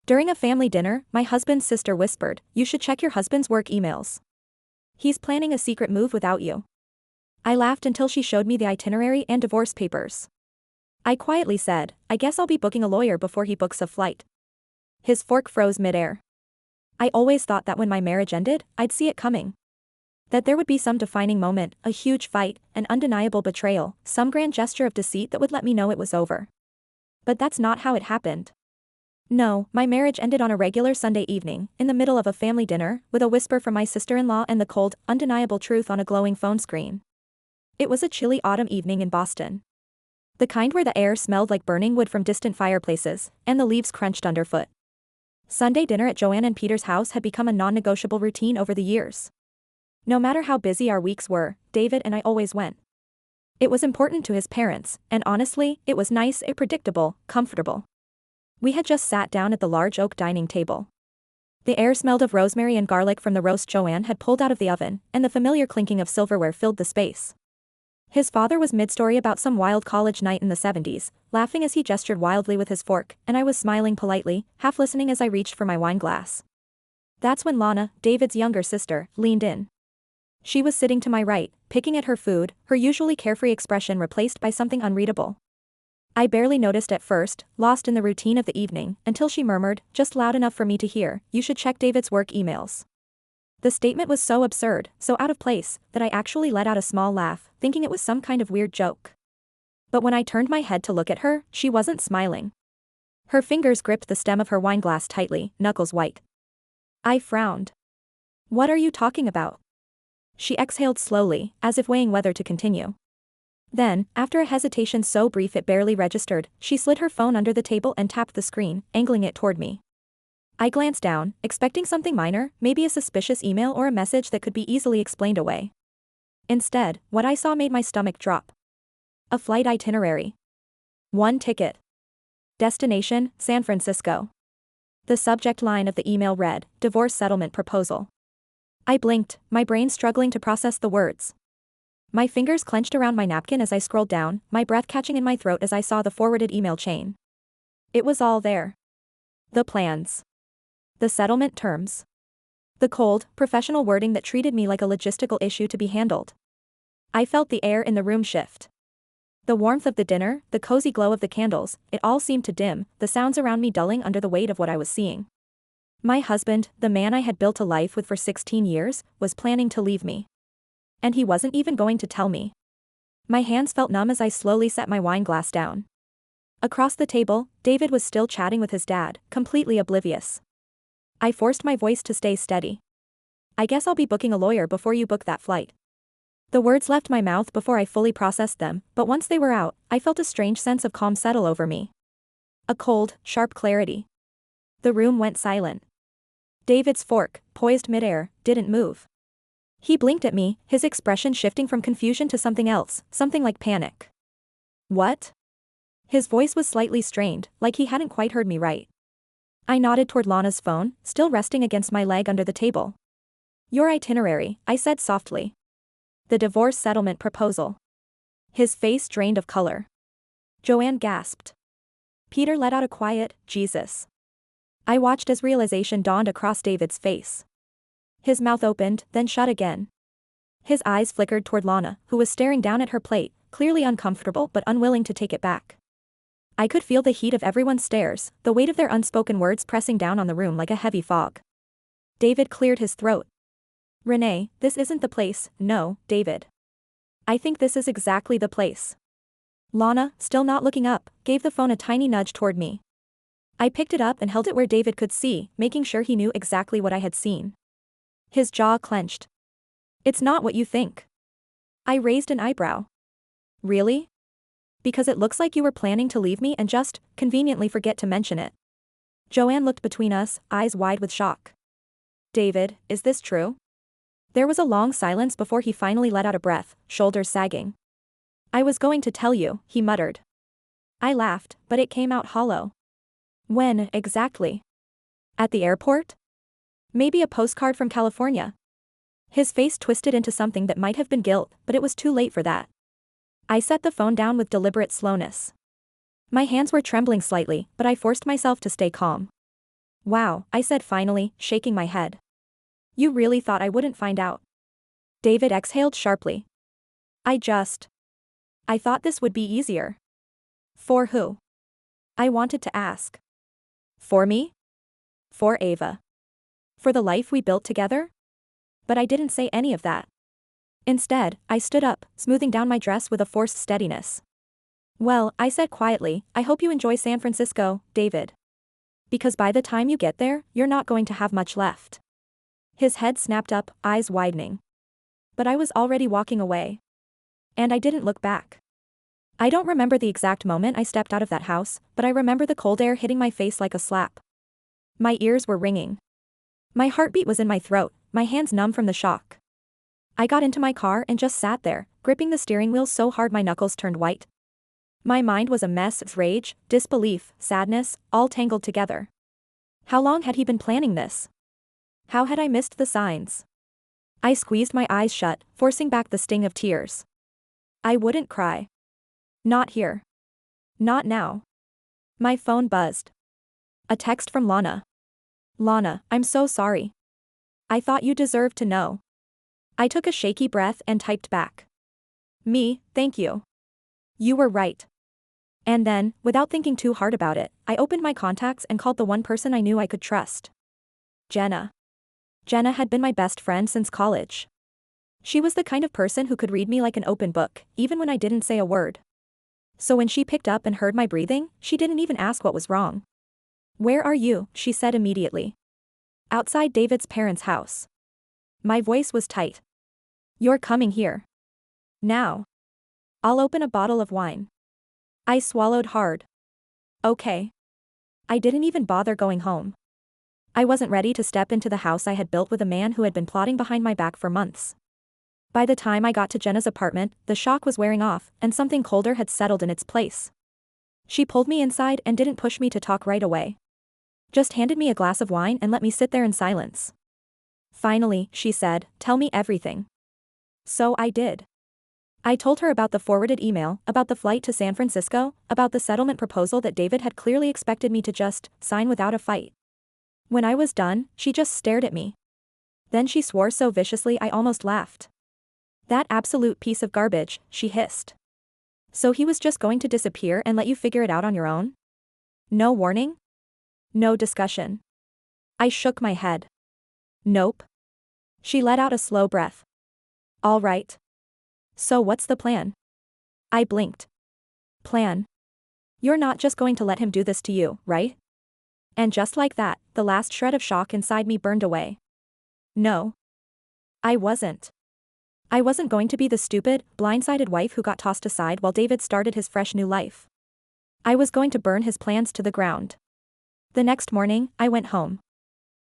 During a family dinner, my husband's sister whispered, "You should check your husband's work emails. He's planning a secret move without you." I laughed until she showed me the itinerary and divorce papers. I quietly said, "I guess I'll be booking a lawyer before he books a flight." His fork froze midair. I always thought that when my marriage ended, I'd see it coming. That there would be some defining moment, a huge fight, an undeniable betrayal, some grand gesture of deceit that would let me know it was over. But that's not how it happened. No, my marriage ended on a regular Sunday evening, in the middle of a family dinner, with a whisper from my sister-in-law and the cold, undeniable truth on a glowing phone screen. It was a chilly autumn evening in Boston. The kind where the air smelled like burning wood from distant fireplaces, and the leaves crunched underfoot. Sunday dinner at Joanne and Peter's house had become a non-negotiable routine over the years. No matter how busy our weeks were, David and I always went. It was important to his parents, and honestly, it was nice, predictable, comfortable. We had just sat down at the large oak dining table. The air smelled of rosemary and garlic from the roast Joanne had pulled out of the oven, and the familiar clinking of silverware filled the space. His father was mid-story about some wild college night in the 70s, laughing as he gestured wildly with his fork, and I was smiling politely, half listening as I reached for my wine glass. That's when Lana, David's younger sister, leaned in. She was sitting to my right, picking at her food, her usually carefree expression replaced by something unreadable. I barely noticed at first, lost in the routine of the evening, until she murmured, just loud enough for me to hear, "You should check David's work emails." The statement was so absurd, so out of place, that I actually let out a small laugh, thinking it was some kind of weird joke. But when I turned my head to look at her, she wasn't smiling. Her fingers gripped the stem of her wineglass tightly, knuckles white. I frowned. "What are you talking about?" She exhaled slowly, as if weighing whether to continue. Then, after a hesitation so brief it barely registered, she slid her phone under the table and tapped the screen, angling it toward me. I glanced down, expecting something minor, maybe a suspicious email or a message that could be easily explained away. Instead, what I saw made my stomach drop. A flight itinerary. One ticket. Destination, San Francisco. The subject line of the email read, "Divorce Settlement Proposal." I blinked, my brain struggling to process the words. My fingers clenched around my napkin as I scrolled down, my breath catching in my throat as I saw the forwarded email chain. It was all there. The plans. The settlement terms. The cold, professional wording that treated me like a logistical issue to be handled. I felt the air in the room shift. The warmth of the dinner, the cozy glow of the candles, it all seemed to dim, the sounds around me dulling under the weight of what I was seeing. My husband, the man I had built a life with for 16 years, was planning to leave me. And he wasn't even going to tell me. My hands felt numb as I slowly set my wine glass down. Across the table, David was still chatting with his dad, completely oblivious. I forced my voice to stay steady. "I guess I'll be booking a lawyer before you book that flight." The words left my mouth before I fully processed them, but once they were out, I felt a strange sense of calm settle over me. A cold, sharp clarity. The room went silent. David's fork, poised midair, didn't move. He blinked at me, his expression shifting from confusion to something else, something like panic. "What?" His voice was slightly strained, like he hadn't quite heard me right. I nodded toward Lana's phone, still resting against my leg under the table. "Your itinerary," I said softly. "The divorce settlement proposal." His face drained of color. Joanne gasped. Peter let out a quiet, "Jesus." I watched as realization dawned across David's face. His mouth opened, then shut again. His eyes flickered toward Lana, who was staring down at her plate, clearly uncomfortable but unwilling to take it back. I could feel the heat of everyone's stares, the weight of their unspoken words pressing down on the room like a heavy fog. David cleared his throat. "Renee, this isn't the place." "No, David. I think this is exactly the place." Lana, still not looking up, gave the phone a tiny nudge toward me. I picked it up and held it where David could see, making sure he knew exactly what I had seen. His jaw clenched. "It's not what you think." I raised an eyebrow. "Really? Because it looks like you were planning to leave me and just, conveniently forget to mention it." Joanne looked between us, eyes wide with shock. "David, is this true?" There was a long silence before he finally let out a breath, shoulders sagging. "I was going to tell you," he muttered. I laughed, but it came out hollow. "When, exactly?" "At the airport? Maybe a postcard from California." His face twisted into something that might have been guilt, but it was too late for that. I set the phone down with deliberate slowness. My hands were trembling slightly, but I forced myself to stay calm. Wow, I said finally, shaking my head. You really thought I wouldn't find out? David exhaled sharply. I thought this would be easier. For who? I wanted to ask. For me? For Ava. For the life we built together? But I didn't say any of that. Instead, I stood up, smoothing down my dress with a forced steadiness. Well, I said quietly, I hope you enjoy San Francisco, David. Because by the time you get there, you're not going to have much left. His head snapped up, eyes widening. But I was already walking away. And I didn't look back. I don't remember the exact moment I stepped out of that house, but I remember the cold air hitting my face like a slap. My ears were ringing. My heartbeat was in my throat, my hands numb from the shock. I got into my car and just sat there, gripping the steering wheel so hard my knuckles turned white. My mind was a mess of rage, disbelief, sadness, all tangled together. How long had he been planning this? How had I missed the signs? I squeezed my eyes shut, forcing back the sting of tears. I wouldn't cry. Not here. Not now. My phone buzzed. A text from Lana. Lana, I'm so sorry. I thought you deserved to know. I took a shaky breath and typed back. Me, thank you. You were right. And then, without thinking too hard about it, I opened my contacts and called the one person I knew I could trust. Jenna. Jenna had been my best friend since college. She was the kind of person who could read me like an open book, even when I didn't say a word. So when she picked up and heard my breathing, she didn't even ask what was wrong. Where are you? She said immediately. Outside David's parents' house. My voice was tight. You're coming here. Now. I'll open a bottle of wine. I swallowed hard. Okay. I didn't even bother going home. I wasn't ready to step into the house I had built with a man who had been plotting behind my back for months. By the time I got to Jenna's apartment, the shock was wearing off, and something colder had settled in its place. She pulled me inside and didn't push me to talk right away. Just handed me a glass of wine and let me sit there in silence. Finally, she said, tell me everything. So I did. I told her about the forwarded email, about the flight to San Francisco, about the settlement proposal that David had clearly expected me to just sign without a fight. When I was done, she just stared at me. Then she swore so viciously I almost laughed. That absolute piece of garbage, she hissed. So he was just going to disappear and let you figure it out on your own? No warning? No discussion. I shook my head. Nope. She let out a slow breath. All right. So what's the plan? I blinked. Plan? You're not just going to let him do this to you, right? And just like that, the last shred of shock inside me burned away. No. I wasn't. I wasn't going to be the stupid, blindsided wife who got tossed aside while David started his fresh new life. I was going to burn his plans to the ground. The next morning, I went home.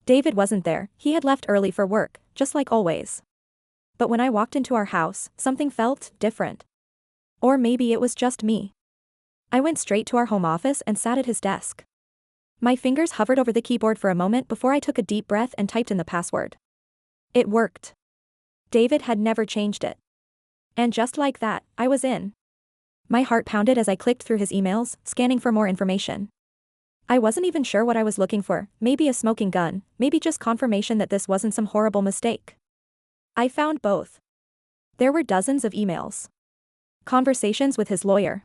David wasn't there, he had left early for work, just like always. But when I walked into our house, something felt different. Or maybe it was just me. I went straight to our home office and sat at his desk. My fingers hovered over the keyboard for a moment before I took a deep breath and typed in the password. It worked. David had never changed it. And just like that, I was in. My heart pounded as I clicked through his emails, scanning for more information. I wasn't even sure what I was looking for, maybe a smoking gun, maybe just confirmation that this wasn't some horrible mistake. I found both. There were dozens of emails. Conversations with his lawyer.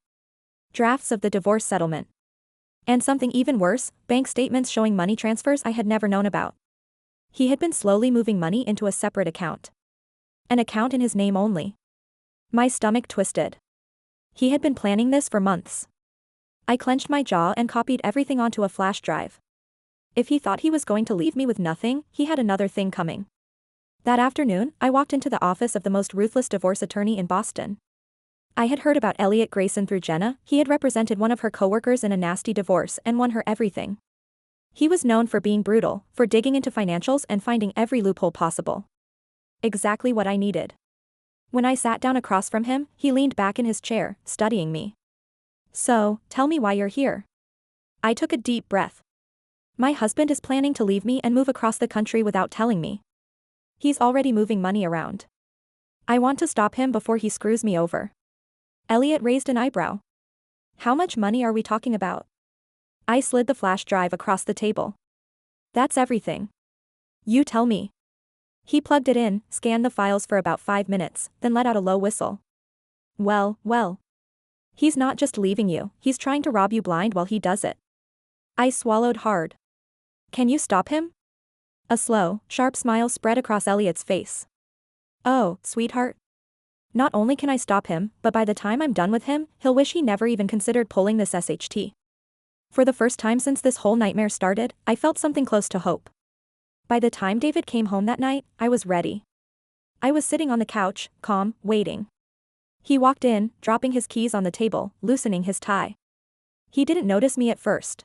Drafts of the divorce settlement. And something even worse, bank statements showing money transfers I had never known about. He had been slowly moving money into a separate account. An account in his name only. My stomach twisted. He had been planning this for months. I clenched my jaw and copied everything onto a flash drive. If he thought he was going to leave me with nothing, he had another thing coming. That afternoon, I walked into the office of the most ruthless divorce attorney in Boston. I had heard about Elliot Grayson through Jenna. He had represented one of her coworkers in a nasty divorce and won her everything. He was known for being brutal, for digging into financials and finding every loophole possible. Exactly what I needed. When I sat down across from him, he leaned back in his chair, studying me. So, tell me why you're here. I took a deep breath. My husband is planning to leave me and move across the country without telling me. He's already moving money around. I want to stop him before he screws me over. Elliot raised an eyebrow. How much money are we talking about? I slid the flash drive across the table. That's everything. You tell me. He plugged it in, scanned the files for about 5 minutes, then let out a low whistle. Well. He's not just leaving you, he's trying to rob you blind while he does it. I swallowed hard. Can you stop him? A slow, sharp smile spread across Elliot's face. Oh, sweetheart. Not only can I stop him, but by the time I'm done with him, he'll wish he never even considered pulling this SHT. For the first time since this whole nightmare started, I felt something close to hope. By the time David came home that night, I was ready. I was sitting on the couch, calm, waiting. He walked in, dropping his keys on the table, loosening his tie. He didn't notice me at first.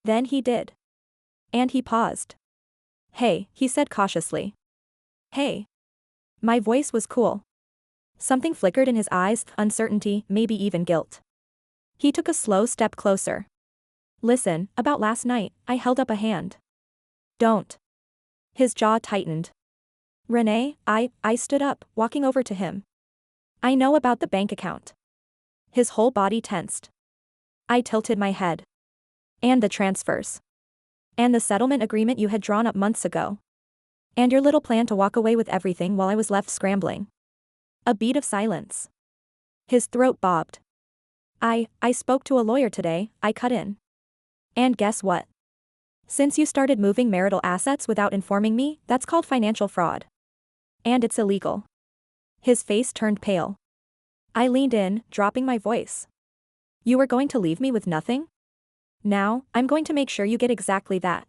Then he did. And he paused. Hey, he said cautiously. Hey. My voice was cool. Something flickered in his eyes, uncertainty, maybe even guilt. He took a slow step closer. Listen, about last night, I held up a hand. Don't. His jaw tightened. Renee, I stood up, walking over to him. I know about the bank account. His whole body tensed. I tilted my head. And the transfers. And the settlement agreement you had drawn up months ago. And your little plan to walk away with everything while I was left scrambling. A beat of silence. His throat bobbed. I spoke to a lawyer today, I cut in. And guess what? Since you started moving marital assets without informing me, that's called financial fraud. And it's illegal. His face turned pale. I leaned in, dropping my voice. You were going to leave me with nothing? Now, I'm going to make sure you get exactly that.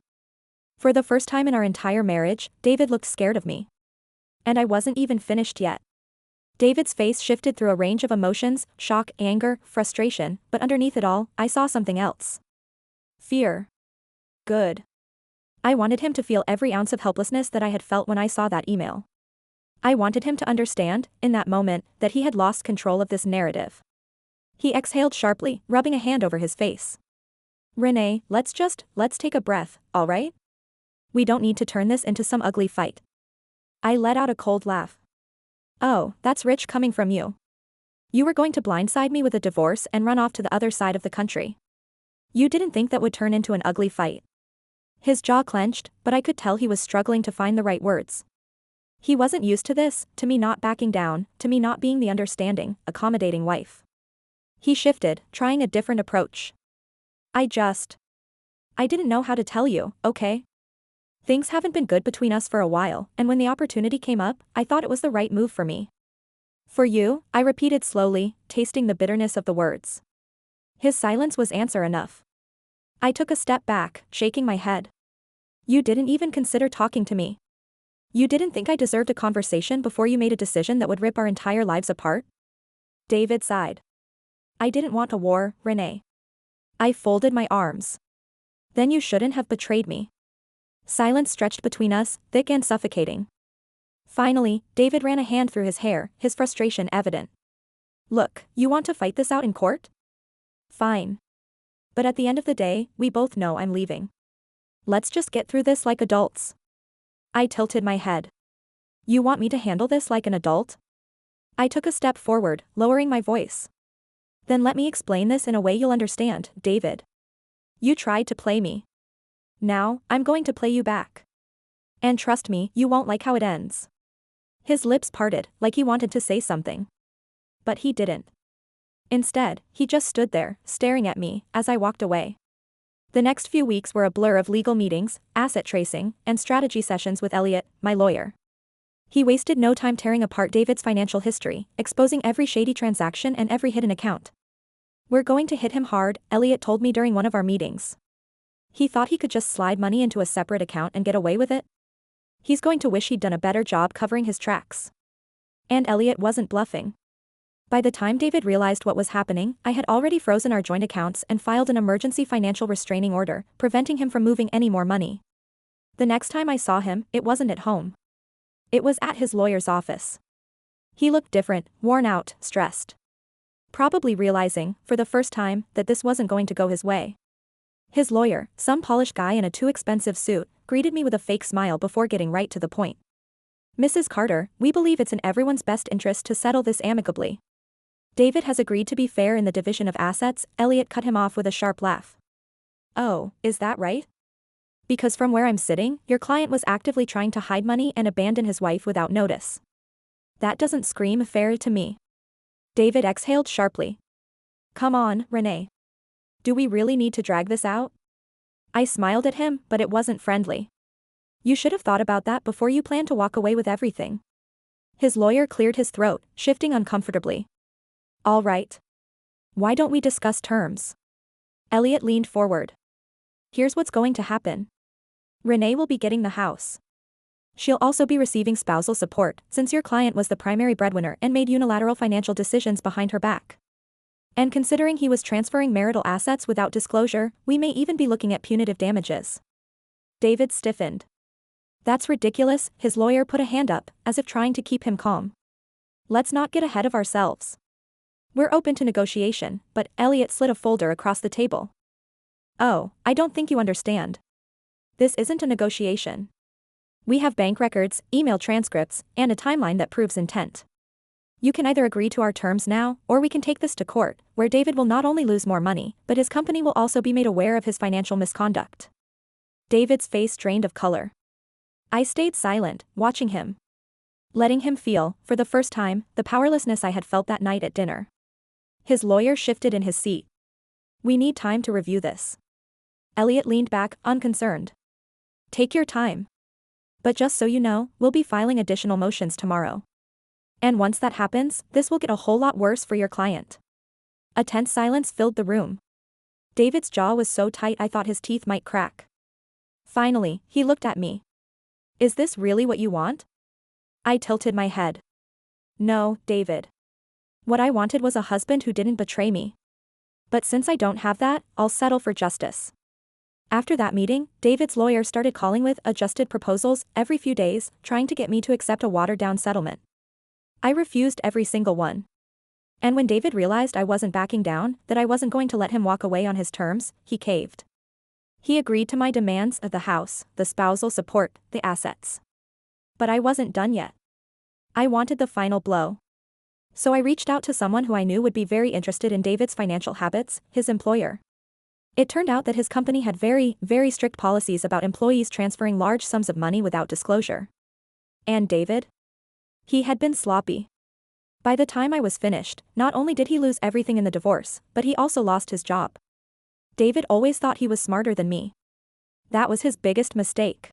For the first time in our entire marriage, David looked scared of me. And I wasn't even finished yet. David's face shifted through a range of emotions, shock, anger, frustration, but underneath it all, I saw something else. Fear. Good. I wanted him to feel every ounce of helplessness that I had felt when I saw that email. I wanted him to understand, in that moment, that he had lost control of this narrative. He exhaled sharply, rubbing a hand over his face. Renee, let's take a breath, all right? We don't need to turn this into some ugly fight. I let out a cold laugh. Oh, that's rich coming from you. You were going to blindside me with a divorce and run off to the other side of the country. You didn't think that would turn into an ugly fight. His jaw clenched, but I could tell he was struggling to find the right words. He wasn't used to this, to me not backing down, to me not being the understanding, accommodating wife. He shifted, trying a different approach. I didn't know how to tell you, okay? Things haven't been good between us for a while, and when the opportunity came up, I thought it was the right move for me. For you, I repeated slowly, tasting the bitterness of the words. His silence was answer enough. I took a step back, shaking my head. You didn't even consider talking to me. You didn't think I deserved a conversation before you made a decision that would rip our entire lives apart? David sighed. I didn't want a war, Renee. I folded my arms. Then you shouldn't have betrayed me. Silence stretched between us, thick and suffocating. Finally, David ran a hand through his hair, his frustration evident. Look, you want to fight this out in court? Fine. But at the end of the day, we both know I'm leaving. Let's just get through this like adults. I tilted my head. You want me to handle this like an adult? I took a step forward, lowering my voice. Then let me explain this in a way you'll understand, David. You tried to play me. Now, I'm going to play you back. And trust me, you won't like how it ends. His lips parted, like he wanted to say something. But he didn't. Instead, he just stood there, staring at me, as I walked away. The next few weeks were a blur of legal meetings, asset tracing, and strategy sessions with Elliot, my lawyer. He wasted no time tearing apart David's financial history, exposing every shady transaction and every hidden account. We're going to hit him hard, Elliot told me during one of our meetings. He thought he could just slide money into a separate account and get away with it? He's going to wish he'd done a better job covering his tracks. And Elliot wasn't bluffing. By the time David realized what was happening, I had already frozen our joint accounts and filed an emergency financial restraining order, preventing him from moving any more money. The next time I saw him, it wasn't at home. It was at his lawyer's office. He looked different, worn out, stressed. Probably realizing, for the first time, that this wasn't going to go his way. His lawyer, some polished guy in a too expensive suit, greeted me with a fake smile before getting right to the point. Mrs. Carter, we believe it's in everyone's best interest to settle this amicably. David has agreed to be fair in the division of assets, Elliot cut him off with a sharp laugh. Oh, is that right? Because from where I'm sitting, your client was actively trying to hide money and abandon his wife without notice. That doesn't scream fair to me. David exhaled sharply. Come on, Renee. Do we really need to drag this out? I smiled at him, but it wasn't friendly. You should have thought about that before you planned to walk away with everything. His lawyer cleared his throat, shifting uncomfortably. All right. Why don't we discuss terms? Elliot leaned forward. Here's what's going to happen. Renee will be getting the house. She'll also be receiving spousal support, since your client was the primary breadwinner and made unilateral financial decisions behind her back. And considering he was transferring marital assets without disclosure, we may even be looking at punitive damages. David stiffened. That's ridiculous, his lawyer put a hand up, as if trying to keep him calm. Let's not get ahead of ourselves. We're open to negotiation, but Elliot slid a folder across the table. Oh, I don't think you understand. This isn't a negotiation. We have bank records, email transcripts, and a timeline that proves intent. You can either agree to our terms now, or we can take this to court, where David will not only lose more money, but his company will also be made aware of his financial misconduct. David's face drained of color. I stayed silent, watching him. Letting him feel, for the first time, the powerlessness I had felt that night at dinner. His lawyer shifted in his seat. We need time to review this. Elliot leaned back, unconcerned. Take your time. But just so you know, we'll be filing additional motions tomorrow. And once that happens, this will get a whole lot worse for your client. A tense silence filled the room. David's jaw was so tight I thought his teeth might crack. Finally, he looked at me. Is this really what you want? I tilted my head. No, David. What I wanted was a husband who didn't betray me. But since I don't have that, I'll settle for justice. After that meeting, David's lawyer started calling with adjusted proposals every few days, trying to get me to accept a watered-down settlement. I refused every single one. And when David realized I wasn't backing down, that I wasn't going to let him walk away on his terms, he caved. He agreed to my demands of the house, the spousal support, the assets. But I wasn't done yet. I wanted the final blow. So I reached out to someone who I knew would be very interested in David's financial habits, his employer. It turned out that his company had very, very strict policies about employees transferring large sums of money without disclosure. And David? He had been sloppy. By the time I was finished, not only did he lose everything in the divorce, but he also lost his job. David always thought he was smarter than me. That was his biggest mistake.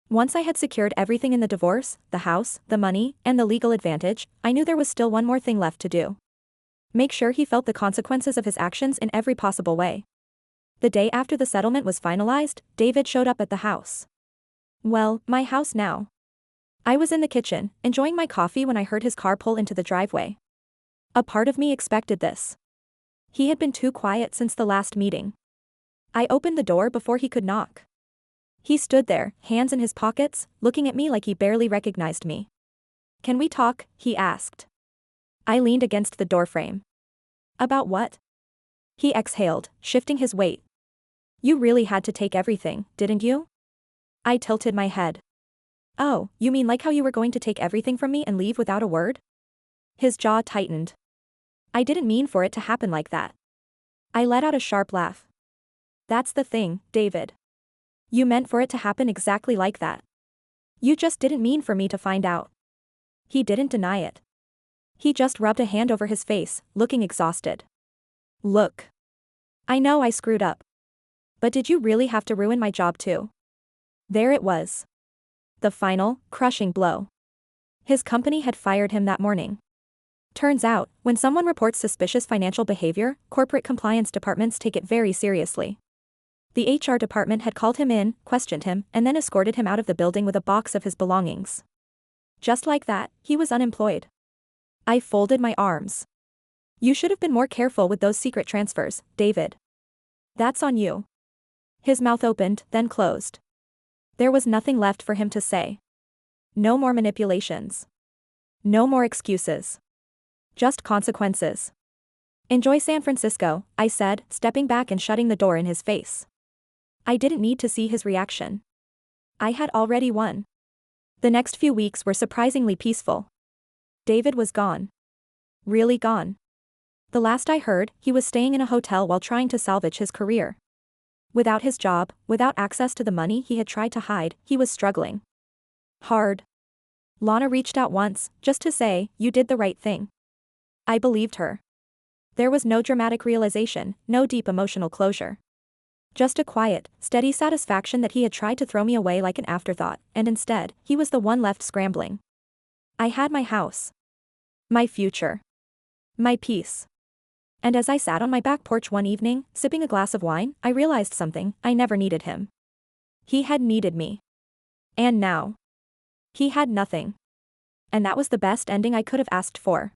Once I had secured everything in the divorce, the house, the money, and the legal advantage, I knew there was still one more thing left to do. Make sure he felt the consequences of his actions in every possible way. The day after the settlement was finalized, David showed up at the house. Well, my house now. I was in the kitchen, enjoying my coffee when I heard his car pull into the driveway. A part of me expected this. He had been too quiet since the last meeting. I opened the door before he could knock. He stood there, hands in his pockets, looking at me like he barely recognized me. Can we talk? He asked. I leaned against the doorframe. About what? He exhaled, shifting his weight. You really had to take everything, didn't you? I tilted my head. Oh, you mean like how you were going to take everything from me and leave without a word? His jaw tightened. I didn't mean for it to happen like that. I let out a sharp laugh. That's the thing, David. You meant for it to happen exactly like that. You just didn't mean for me to find out. He didn't deny it. He just rubbed a hand over his face, looking exhausted. Look. I know I screwed up. But did you really have to ruin my job too? There it was. The final, crushing blow. His company had fired him that morning. Turns out, when someone reports suspicious financial behavior, corporate compliance departments take it very seriously. The HR department had called him in, questioned him, and then escorted him out of the building with a box of his belongings. Just like that, he was unemployed. I folded my arms. You should have been more careful with those secret transfers, David. That's on you. His mouth opened, then closed. There was nothing left for him to say. No more manipulations. No more excuses. Just consequences. Enjoy San Francisco, I said, stepping back and shutting the door in his face. I didn't need to see his reaction. I had already won. The next few weeks were surprisingly peaceful. David was gone. Really gone. The last I heard, he was staying in a hotel while trying to salvage his career. Without his job, without access to the money he had tried to hide, he was struggling hard. Lana reached out once, just to say, "You did the right thing." I believed her. There was no dramatic realization, no deep emotional closure. Just a quiet, steady satisfaction that he had tried to throw me away like an afterthought, and instead, he was the one left scrambling. I had my house. My future. My peace. And as I sat on my back porch one evening, sipping a glass of wine, I realized something: I never needed him. He had needed me. And now. He had nothing. And that was the best ending I could have asked for.